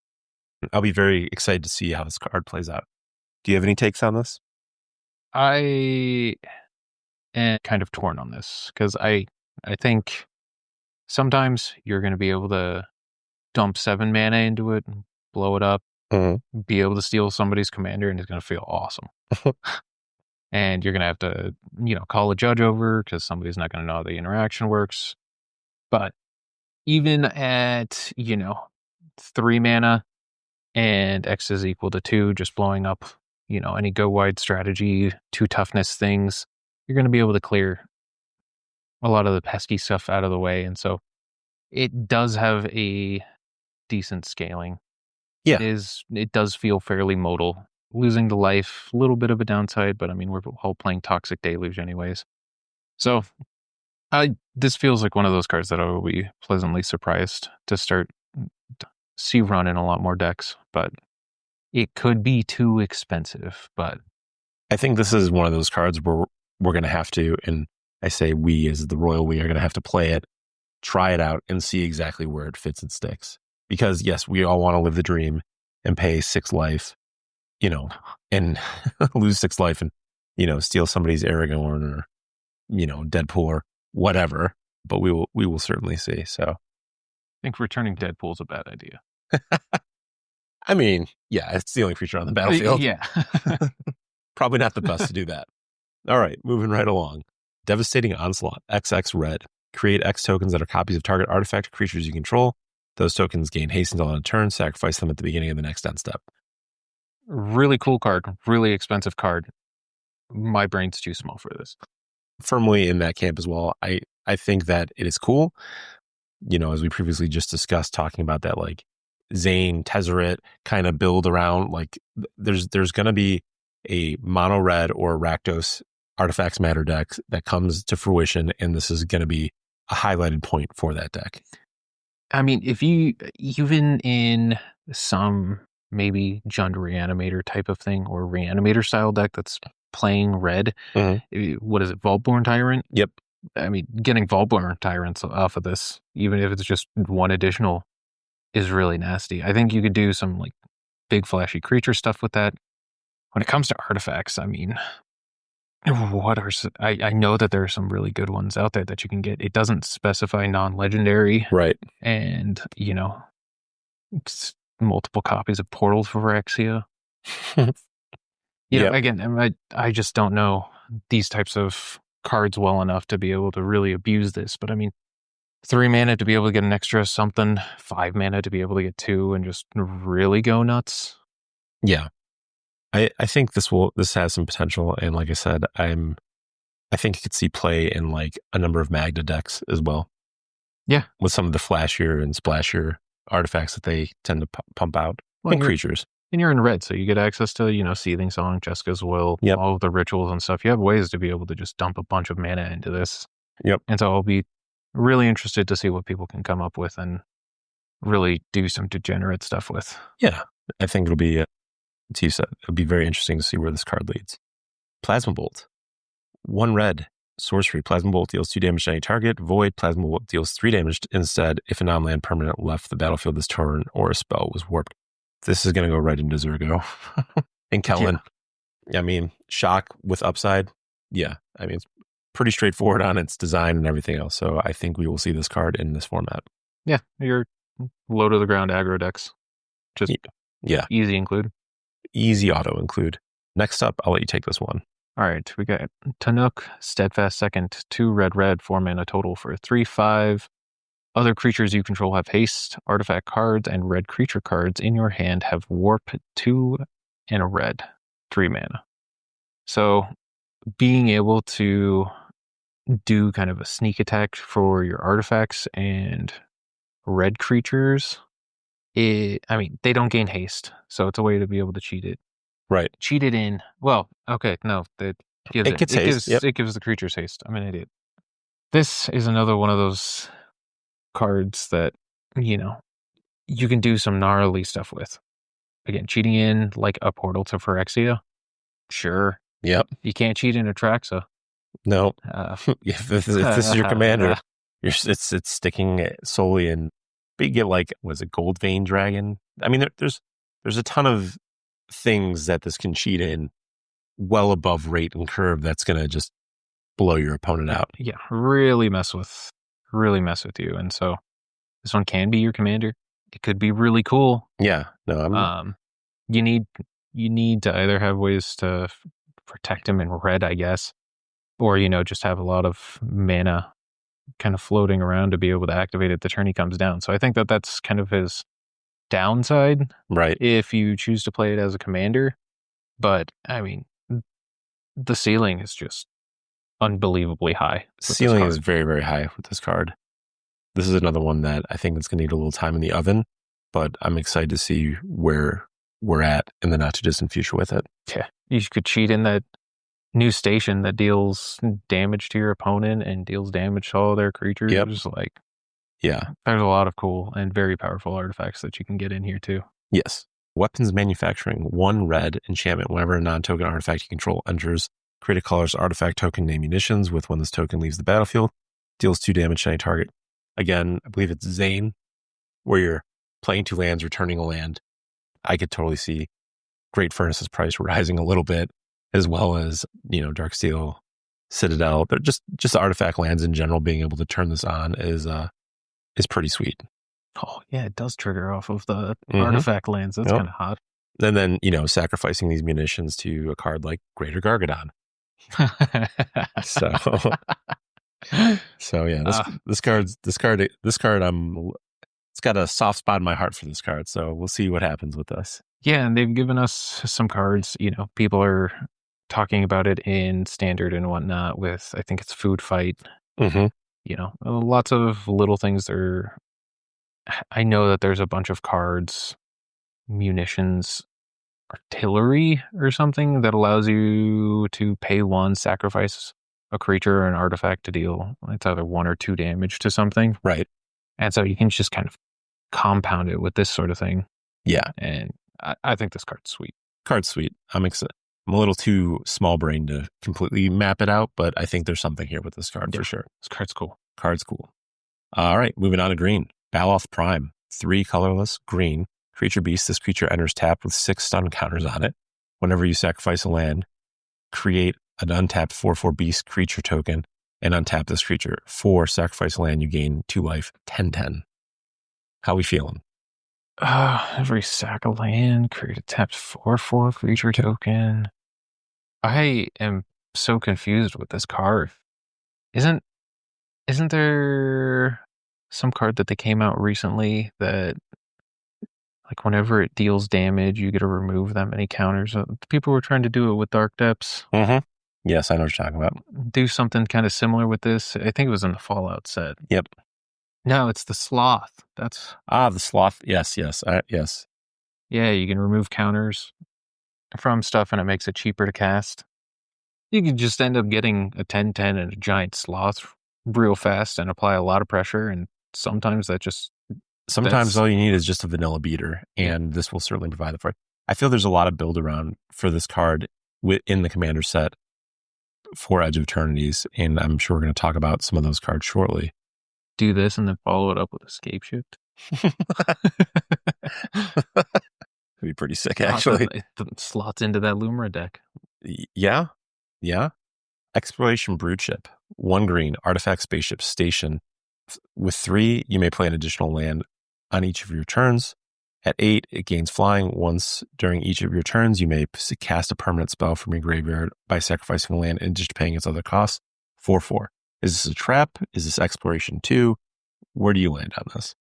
Speaker 2: I'll be very excited to see how this card plays out. Do you have any takes on this?
Speaker 1: I am kind of torn on this because I think sometimes you're going to be able to dump 7 mana into it and blow it up, be able to steal somebody's commander, and it's going to feel awesome. And you're going to have to, call a judge over because somebody's not going to know how the interaction works. But even at 3 mana and X is equal to 2, just blowing up any go wide strategy, 2 toughness things, you're going to be able to clear a lot of the pesky stuff out of the way. And so it does have a decent scaling.
Speaker 2: Yeah.
Speaker 1: It does feel fairly modal. Losing the life, a little bit of a downside, but I mean, we're all playing Toxic Deluge anyways. So this feels like one of those cards that I will be pleasantly surprised to start see run in a lot more decks, but it could be too expensive. But
Speaker 2: I think this is one of those cards where we're going to have to, and I say we as the royal we, are going to have to play it, try it out, and see exactly where it fits and sticks. Because yes, we all want to live the dream and pay 6 life, and lose 6 life and, steal somebody's Aragorn or, Deadpool or whatever. But we will certainly see. So
Speaker 1: I think returning Deadpool's a bad idea.
Speaker 2: I mean, yeah, it's the only creature on the battlefield.
Speaker 1: Yeah.
Speaker 2: Probably not the best to do that. All right, moving right along. Devastating Onslaught, XX red. Create X tokens that are copies of target artifact creatures you control. Those tokens gain haste until on a turn. Sacrifice them at the beginning of the next end step.
Speaker 1: Really cool card. Really expensive card. My brain's too small for this.
Speaker 2: Firmly in that camp as well. I think that it is cool. As we previously just discussed, talking about that like Zane, Tezzeret kind of build around, like there's going to be a mono red or Rakdos Artifacts Matter deck that comes to fruition, and this is going to be a highlighted point for that deck.
Speaker 1: I mean, if you, even in some maybe Jund Reanimator type of thing or Reanimator style deck that's playing red, what is it, Vaultborn Tyrant?
Speaker 2: Yep.
Speaker 1: I mean, getting Vaultborn Tyrants off of this, even if it's just 1 additional, is really nasty. I think you could do some like big flashy creature stuff with that. When it comes to artifacts, I mean, I know that there are some really good ones out there that you can get. It doesn't specify non-legendary.
Speaker 2: Right.
Speaker 1: And, multiple copies of Portal for Phyrexia. Again, I just don't know these types of cards well enough to be able to really abuse this. But I mean, 3 mana to be able to get an extra something, 5 mana to be able to get 2 and just really go nuts.
Speaker 2: Yeah. I think this has some potential, and like I said, I think you could see play in like a number of Magda decks as well.
Speaker 1: Yeah,
Speaker 2: with some of the flashier and splashier artifacts that they tend to pump out, and creatures.
Speaker 1: And you're in red, so you get access to Seething Song, Jessica's Will, all of the rituals and stuff. You have ways to be able to just dump a bunch of mana into this.
Speaker 2: Yep.
Speaker 1: And so I'll be really interested to see what people can come up with and really do some degenerate stuff with.
Speaker 2: Yeah, I think it'll be. It'll be very interesting to see where this card leads. Plasma Bolt. 1 red. Sorcery. Plasma Bolt deals 2 damage to any target. Void. Plasma Bolt deals 3 damage instead if a non-land permanent left the battlefield this turn or a spell was warped. This is going to go right into Zergo. And Kellen. Yeah. I mean, shock with upside. Yeah. I mean, it's pretty straightforward on its design and everything else. So I think we will see this card in this format.
Speaker 1: Yeah. Your low to the ground aggro decks. Just easy include.
Speaker 2: Easy auto include. Next up, I'll let you take this one.
Speaker 1: All right, we got Tanuk Steadfast second, 2 red, 4 mana total for 3/5. Other creatures you control have haste. Artifact cards and red creature cards in your hand have warp 2 and a red, 3 mana. So being able to do kind of a sneak attack for your artifacts and red creatures. They don't gain haste, so it's a way to be able to cheat it.
Speaker 2: Right.
Speaker 1: Cheat it in. Well, okay, no. It gives the creatures haste. I'm an idiot. This is another one of those cards that, you can do some gnarly stuff with. Again, cheating in like a Portal to Phyrexia. Sure.
Speaker 2: Yep.
Speaker 1: You can't cheat in Atraxa.
Speaker 2: No. If this is your commander, it's sticking solely in. But you get like, was it Gold Vein Dragon? I mean, there's a ton of things that this can cheat in well above rate and curve that's going to just blow your opponent out.
Speaker 1: Yeah, really mess with you. And so this one can be your commander. It could be really cool.
Speaker 2: Yeah. No,
Speaker 1: you need to either have ways to protect him in red, I guess, or, just have a lot of mana kind of floating around to be able to activate it the turn he comes down. So I think that that's kind of his downside,
Speaker 2: right?
Speaker 1: if you choose to play it as a commander. But I mean, the ceiling is just unbelievably high.
Speaker 2: Ceiling is very, very high with this card. This is another one that I think it's going to need a little time in the oven, but I'm excited to see where we're at in the not too distant future with it.
Speaker 1: Yeah, you could cheat in that new station that deals damage to your opponent and deals damage to all their creatures.
Speaker 2: Yep.
Speaker 1: Just like,
Speaker 2: yeah,
Speaker 1: there's a lot of cool and very powerful artifacts that you can get in here too.
Speaker 2: Yes. Weapons manufacturing, 1 red enchantment. Whenever a non-token artifact you control enters, create a colorless artifact token named munitions with when this token leaves the battlefield, deals 2 damage to any target. Again, I believe it's Zane, where you're playing 2 lands, returning a land. I could totally see Great Furnace's price rising a little bit, as well as, Darksteel, Citadel. But just artifact lands in general, being able to turn this on is pretty sweet.
Speaker 1: Oh, yeah, it does trigger off of the artifact lands. That's kind of hot.
Speaker 2: And then, sacrificing these munitions to a card like Greater Gargadon. So yeah, this card, it's got a soft spot in my heart for this card. So we'll see what happens with this.
Speaker 1: Yeah, and they've given us some cards. People are talking about it in standard and whatnot with, I think it's Food Fight. Lots of little things I know that there's a bunch of cards, munitions, artillery or something that allows you to pay 1, sacrifice a creature or an artifact to deal, it's either 1 or 2 damage to something.
Speaker 2: Right.
Speaker 1: And so you can just kind of compound it with this sort of thing.
Speaker 2: Yeah.
Speaker 1: And I think this card's sweet.
Speaker 2: Card's sweet. I'm excited. I'm a little too small brain to completely map it out, but I think there's something here with this card for sure.
Speaker 1: This card's cool.
Speaker 2: Card's cool. All right, moving on to green. Baloth Prime, 3 colorless, green, creature beast. This creature enters tapped with 6 stun counters on it. Whenever you sacrifice a land, create an untapped 4/4 beast creature token and untap this creature. 4, sacrifice a land, you gain 2 life, 10/10. How we feeling?
Speaker 1: Every sack a land, create a tapped 4/4 creature token. I am so confused with this card. Isn't there some card that they came out recently that, like, whenever it deals damage, you get to remove that many counters? People were trying to do it with Dark Depths.
Speaker 2: Yes, I know what you're talking about.
Speaker 1: Do something kind of similar with this. I think it was in the Fallout set.
Speaker 2: Yep.
Speaker 1: No, it's the Sloth. That's
Speaker 2: the Sloth. Yes. Yes.
Speaker 1: Yeah, you can remove counters from stuff and it makes it cheaper to cast. You can just end up getting a 10/10 and a giant Sloth real fast and apply a lot of pressure, and sometimes
Speaker 2: Sometimes all you need is just a vanilla beater, and this will certainly provide it for it. I feel there's a lot of build around for this card in the Commander set for Edge of Eternities, and I'm sure we're going to talk about some of those cards shortly.
Speaker 1: Do this and then follow it up with Escape Shift.
Speaker 2: It'd be pretty sick, actually.
Speaker 1: Slots into that Lumra deck.
Speaker 2: Yeah. Exploration Brood Ship, 1 green, artifact spaceship station. With 3, you may play an additional land on each of your turns. At 8, it gains flying. Once during each of your turns, you may cast a permanent spell from your graveyard by sacrificing a land and just paying its other costs. 4/4. Is this a trap? Is this Exploration 2? Where do you land on this?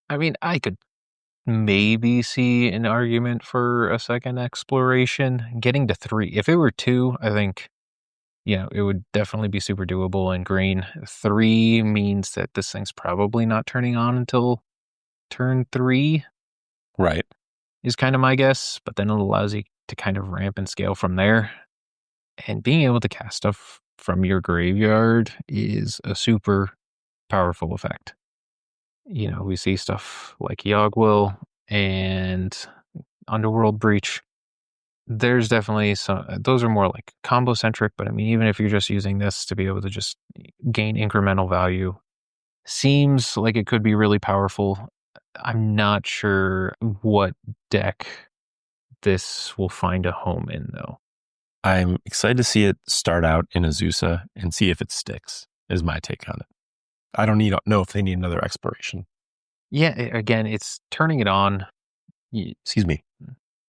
Speaker 1: I mean, I could maybe see an argument for a second Exploration. Getting to 3. If it were 2, I think, it would definitely be super doable in green. 3 means that this thing's probably not turning on until turn 3.
Speaker 2: Right.
Speaker 1: Is kind of my guess, but then it allows you to kind of ramp and scale from there. And being able to cast stuff from your graveyard is a super powerful effect. We see stuff like Yogwill and Underworld Breach. There's definitely those are more like combo centric, but I mean, even if you're just using this to be able to just gain incremental value, seems like it could be really powerful. I'm not sure what deck this will find a home in, though.
Speaker 2: I'm excited to see it start out in Azusa and see if it sticks, is my take on it. I don't know if they need another Exploration.
Speaker 1: Yeah, again, it's turning it on.
Speaker 2: Excuse me.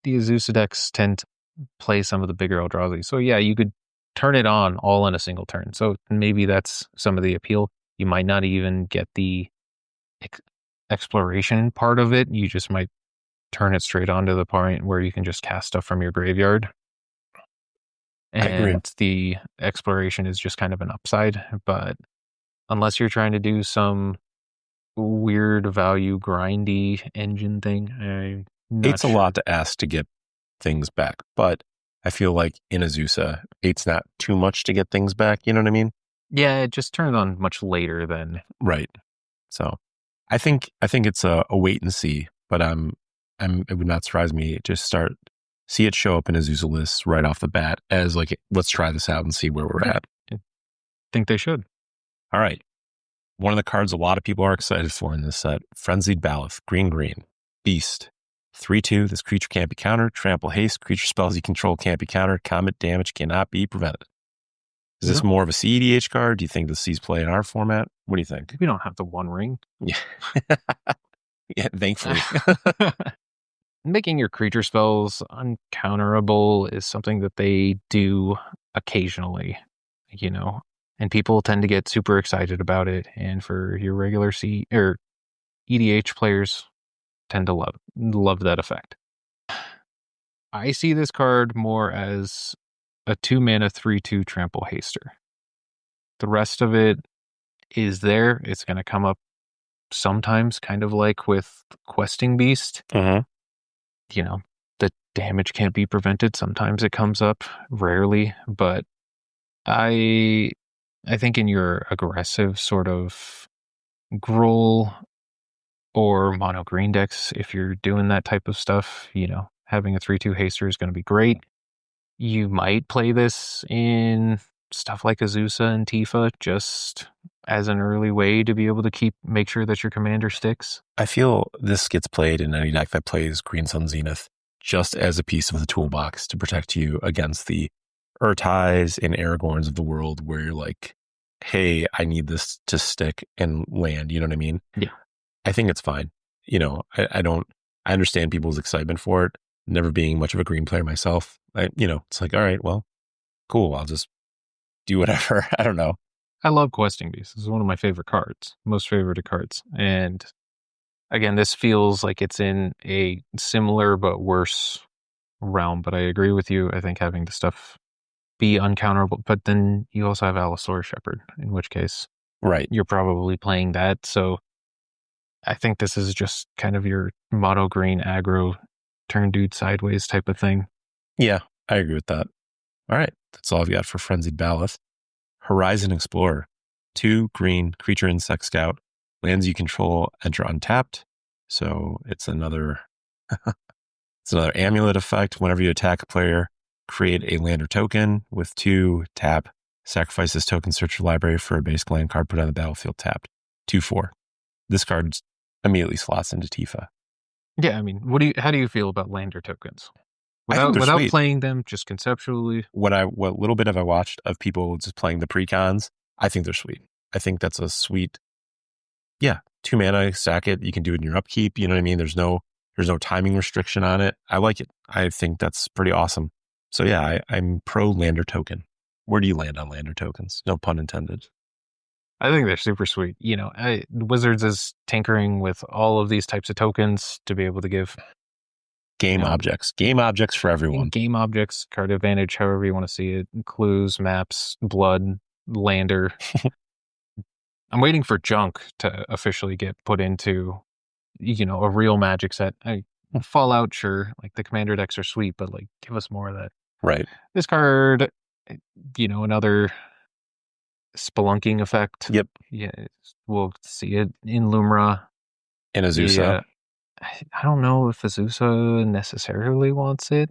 Speaker 1: The Azusa decks tend to play some of the bigger Eldrazi. So yeah, you could turn it on all in a single turn. So maybe that's some of the appeal. You might not even get the exploration part of it. You just might turn it straight on to the point where you can just cast stuff from your graveyard.
Speaker 2: I agree.
Speaker 1: And the exploration is just kind of an upside. But unless you're trying to do some weird value grindy engine thing, I'm not
Speaker 2: Eight's
Speaker 1: sure.
Speaker 2: a lot to ask to get things back, but I feel like in Azusa, 8's not too much to get things back. You know what I mean?
Speaker 1: Yeah, it just turned on much later than
Speaker 2: Right. So I think it's a wait and see, but it would not surprise me to see it show up in Azusa lists right off the bat as like, let's try this out and see where we're at.
Speaker 1: I think they should.
Speaker 2: All right. One of the cards a lot of people are excited for in this set, Frenzied Ballot, green, beast. 3/2, this creature can't be countered. Trample haste, creature spells you control can't be countered. Combat damage cannot be prevented. Is this more of a CEDH card? Do you think this sees play in our format? What do you think?
Speaker 1: We don't have the One Ring.
Speaker 2: Yeah. Yeah, thankfully.
Speaker 1: Making your creature spells uncounterable is something that they do occasionally, and people tend to get super excited about it. And for your regular EDH players tend to love that effect. I see this card more as a 2-mana 3/2 trample haster. The rest of it is there. It's going to come up sometimes, kind of like with Questing Beast. The damage can't be prevented. Sometimes it comes up, rarely, but I think in your aggressive sort of Gruul or mono green decks, if you're doing that type of stuff, having a 3/2 haster is going to be great. You might play this in stuff like Azusa and Tifa just as an early way to be able to make sure that your commander sticks.
Speaker 2: I feel this gets played in any deck that plays Green Sun Zenith just as a piece of the toolbox to protect you against the Urtais and Aragorns of the world where you're like, hey, I need this to stick and land. You know what I mean?
Speaker 1: Yeah.
Speaker 2: I think it's fine. I understand people's excitement for it. Never being much of a green player myself. It's like, all right, well, cool. I'll just do whatever. I don't know.
Speaker 1: I love Questing Beast. This is one of my favorite cards, most favorite cards. And again, this feels like it's in a similar but worse realm. But I agree with you. I think having the stuff be uncounterable, but then you also have Starfield Shepherd, in which case,
Speaker 2: right,
Speaker 1: you're probably playing that. So I think this is just kind of your mono green aggro turn dude sideways type of thing.
Speaker 2: Yeah, I agree with that. All right, that's all I've got for Frenzied Ballot. Horizon Explorer, 2 green, creature insect scout, lands you control enter untapped. So it's another amulet effect. Whenever you attack a player, create a land or token with 2 tap, sacrifice this token, search your library for a basic land card, put on the battlefield tapped. 2/4. This card immediately slots into Tifa.
Speaker 1: Yeah, I mean, how do you feel about lander tokens? Without playing them, just conceptually.
Speaker 2: What little bit have I watched of people just playing the precons, I think they're sweet. I think that's a sweet, 2 mana, sack it. You can do it in your upkeep. You know what I mean? There's no timing restriction on it. I like it. I think that's pretty awesome. So yeah, I'm pro lander token. Where do you land on lander tokens? No pun intended.
Speaker 1: I think they're super sweet. Wizards is tinkering with all of these types of tokens to be able to give
Speaker 2: game objects for everyone.
Speaker 1: Game objects, card advantage, however you want to see it. Clues, maps, blood, lander. I'm waiting for junk to officially get put into, a real Magic set. Fallout, sure, like the commander decks are sweet, but like give us more of that.
Speaker 2: Right.
Speaker 1: This card, another spelunking effect.
Speaker 2: Yep.
Speaker 1: Yeah, we'll see it in Lumra.
Speaker 2: In Azusa.
Speaker 1: Yeah. I don't know if Azusa necessarily wants it,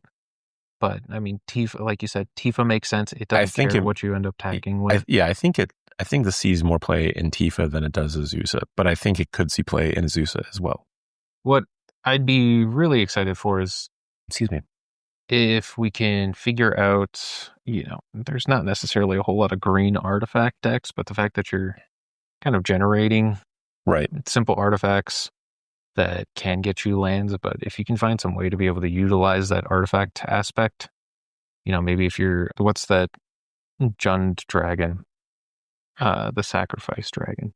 Speaker 1: but I mean, Tifa, like you said, Tifa makes sense. It doesn't care what you end up tagging with.
Speaker 2: I think this sees more play in Tifa than it does Azusa, but I think it could see play in Azusa as well.
Speaker 1: What I'd be really excited for is, if we can figure out, there's not necessarily a whole lot of green artifact decks, but the fact that you're kind of generating simple artifacts that can get you lands, but if you can find some way to be able to utilize that artifact aspect, maybe if what's that Jund dragon? The sacrifice dragon.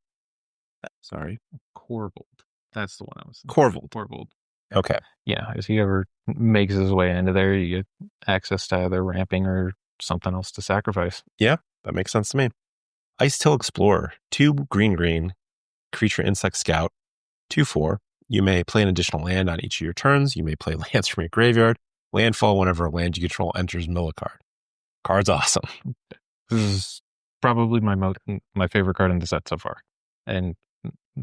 Speaker 2: Sorry.
Speaker 1: Corvold. That's the one I was thinking.
Speaker 2: Corvold.
Speaker 1: Corvold.
Speaker 2: Okay.
Speaker 1: Yeah, if he ever makes his way into there, you get access to either ramping or something else to sacrifice.
Speaker 2: Yeah, that makes sense to me. IceTill Explorer, 2 green, creature insect scout, 2/4. You may play an additional land on each of your turns. You may play lands from your graveyard. Landfall whenever a land you control enters mill a card. Card's awesome.
Speaker 1: This is probably my favorite card in the set so far. And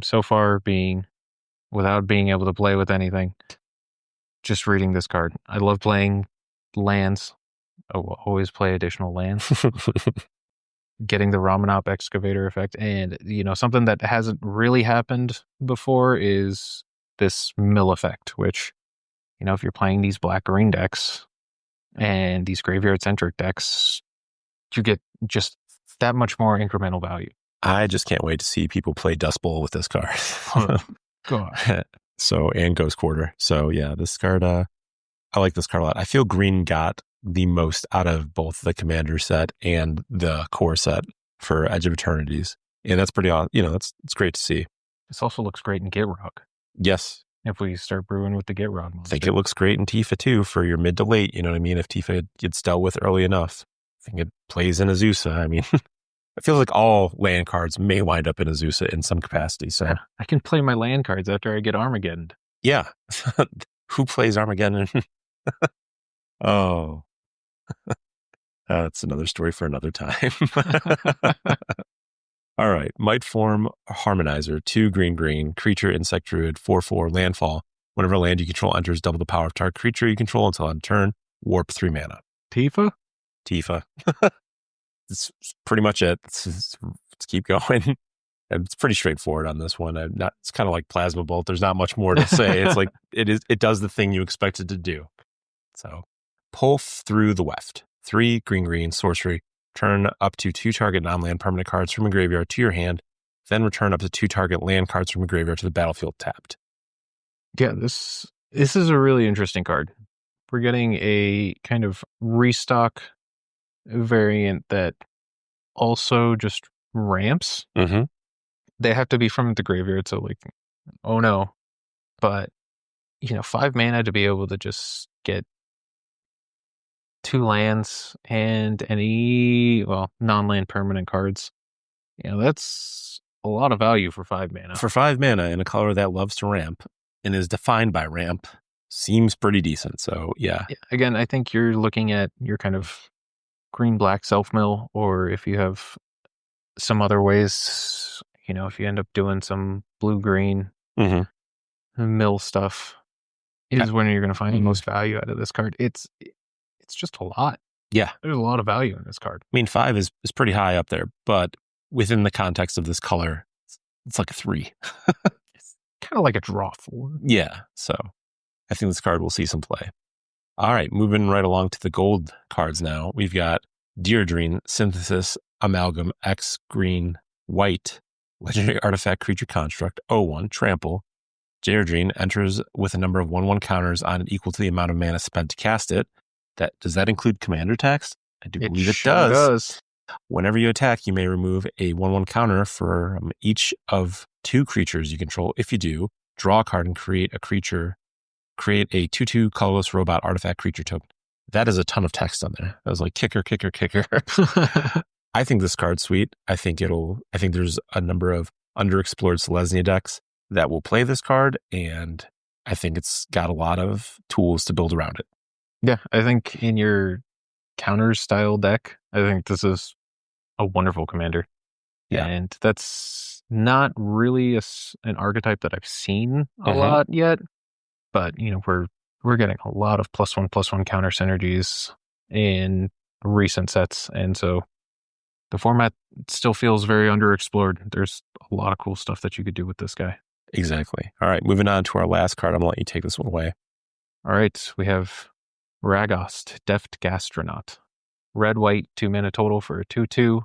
Speaker 1: so far without being able to play with anything, just reading this card. I love playing lands. I will always play additional lands. Getting the Ramanop Excavator effect. And, something that hasn't really happened before is this mill effect, which, if you're playing these black-green decks and these graveyard-centric decks, you get just that much more incremental value.
Speaker 2: I just can't wait to see people play Dust Bowl with this card.
Speaker 1: God.
Speaker 2: And Ghost Quarter. So yeah, this card, I like this card a lot. I feel green got the most out of both the Commander set and the core set for Edge of Eternities. And that's pretty awesome. It's great to see.
Speaker 1: This also looks great in Gitrog.
Speaker 2: Yes.
Speaker 1: If we start brewing with the Gitrog monster.
Speaker 2: I think it looks great in Tifa too for your mid to late. You know what I mean? If Tifa gets dealt with early enough, I think it plays in Azusa. I mean, I feel like all land cards may wind up in Azusa in some capacity. So
Speaker 1: yeah, I can play my land cards after I get Armageddon.
Speaker 2: Yeah. Who plays Armageddon? Oh. That's another story for another time. All right. Might Form Harmonizer, 2 green, creature, insect, druid, 4/4, landfall. Whenever a land you control enters, double the power of target creature you control until end turn. Warp 3 mana.
Speaker 1: Tifa.
Speaker 2: It's pretty much it. Let's keep going. It's pretty straightforward on this one. It's kind of like Plasma Bolt. There's not much more to say. It's like it does the thing you expect it to do. So pull through the Weft. 3 green, sorcery. Turn up to 2 target non-land permanent cards from a graveyard to your hand. Then return up to 2 target land cards from a graveyard to the battlefield tapped.
Speaker 1: Yeah, this is a really interesting card. We're getting a kind of restock variant that also just ramps.
Speaker 2: Mm-hmm.
Speaker 1: They have to be from the graveyard, so oh no. But, 5 mana to be able to just get 2 lands and any, non-land permanent cards. That's a lot of value for 5 mana.
Speaker 2: For 5 mana in a color that loves to ramp and is defined by ramp, seems pretty decent. So, yeah.
Speaker 1: Again, I think you're looking at your kind of green-black self-mill, or if you have some other ways, if you end up doing some blue-green mill stuff, is when you're going to find the most value out of this card. It's just a lot.
Speaker 2: Yeah.
Speaker 1: There's a lot of value in this card.
Speaker 2: I mean, 5 is pretty high up there, but within the context of this color, it's like a 3.
Speaker 1: It's kind of like a draw 4.
Speaker 2: Yeah. So I think this card will see some play. All right. Moving right along to the gold cards now. We've got Deardrine Synthesis, Amalgam, X, green, white, legendary artifact creature construct, 0/1, trample. Deardrine enters with a number of 1/1 counters on it equal to the amount of mana spent to cast it. Does that include commander tax? I do believe it does. Whenever you attack, you may remove a 1/1 counter for each of 2 creatures you control. If you do, draw a card and create a 2/2 colorless robot artifact creature token. That is a ton of text on there. That was like kicker. I think this card's sweet. I think there's a number of underexplored Selesnya decks that will play this card, and I think it's got a lot of tools to build around it.
Speaker 1: Yeah, I think in your counter style deck, I think this is a wonderful commander. Yeah. And that's not really an archetype that I've seen a lot yet, but we're getting a lot of +1/+1 counter synergies in recent sets, and so the format still feels very underexplored. There's a lot of cool stuff that you could do with this guy.
Speaker 2: Exactly. All right, moving on to our last card. I'm going to let you take this one away.
Speaker 1: All right, we have Ragost, Deft Gastronaut. Red-white, 2 mana total for a 2/2.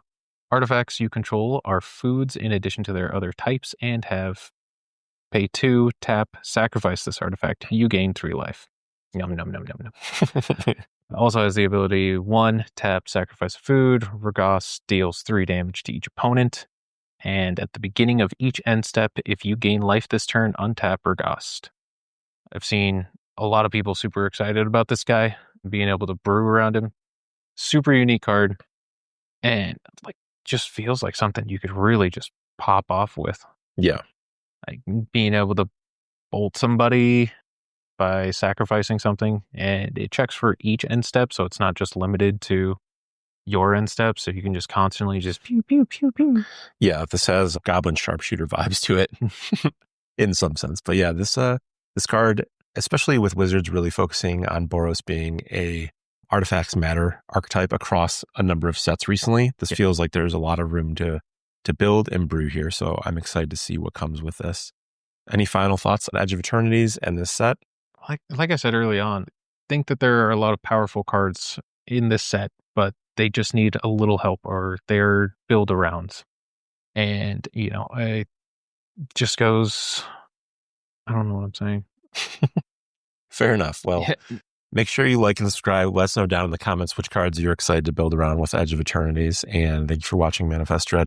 Speaker 1: Artifacts you control are foods in addition to their other types and have pay 2, tap, sacrifice this artifact. You gain 3 life. Yum, num, num, num, num. Also has the ability 1, tap, sacrifice a food. Ragost deals 3 damage to each opponent. And at the beginning of each end step, if you gain life this turn, untap Bergast. I've seen a lot of people super excited about this guy, being able to brew around him. Super unique card. And like just feels like something you could really just pop off with.
Speaker 2: Yeah.
Speaker 1: Like being able to bolt somebody by sacrificing something, and it checks for each end step, so it's not just limited to your end step, so you can just constantly just pew, pew, pew, pew.
Speaker 2: Yeah, this has Goblin Sharpshooter vibes to it in some sense. But yeah, this card, especially with Wizards really focusing on Boros being a artifacts matter archetype across a number of sets recently, this feels like there's a lot of room to build and brew here. So I'm excited to see what comes with this. Any final thoughts on Edge of Eternities and this set?
Speaker 1: Like I said early on, I think that there are a lot of powerful cards in this set, but they just need a little help or their build arounds. And, it just goes, I don't know what I'm saying.
Speaker 2: Fair enough. Well, make sure you like and subscribe. Let us know down in the comments which cards you're excited to build around with Edge of Eternities. And thank you for watching Manafest Dread.